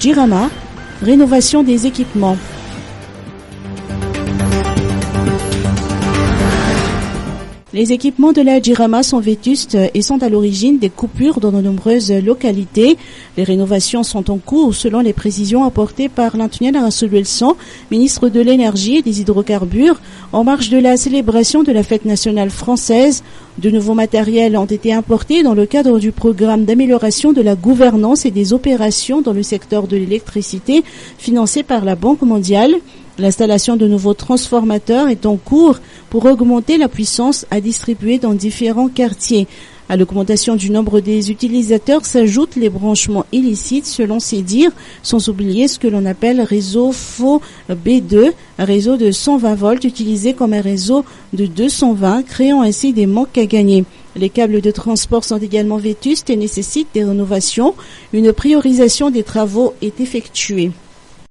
Jirama, rénovation des équipements. Les équipements de la Jirama sont vétustes et sont à l'origine des coupures dans de nombreuses localités. Les rénovations sont en cours selon les précisions apportées par l'Antoine Rassoul-Elson, ministre de l'Énergie et des Hydrocarbures, en marge de la célébration de la fête nationale française. De nouveaux matériels ont été importés dans le cadre du programme d'amélioration de la gouvernance et des opérations dans le secteur de l'électricité financé par la Banque mondiale. L'installation de nouveaux transformateurs est en cours pour augmenter la puissance à distribuer dans différents quartiers. À l'augmentation du nombre des utilisateurs s'ajoutent les branchements illicites selon ses dires, sans oublier ce que l'on appelle réseau faux B2, un réseau de 120 volts utilisé comme un réseau de 220, créant ainsi des manques à gagner. Les câbles de transport sont également vétustes et nécessitent des rénovations. Une priorisation des travaux est effectuée.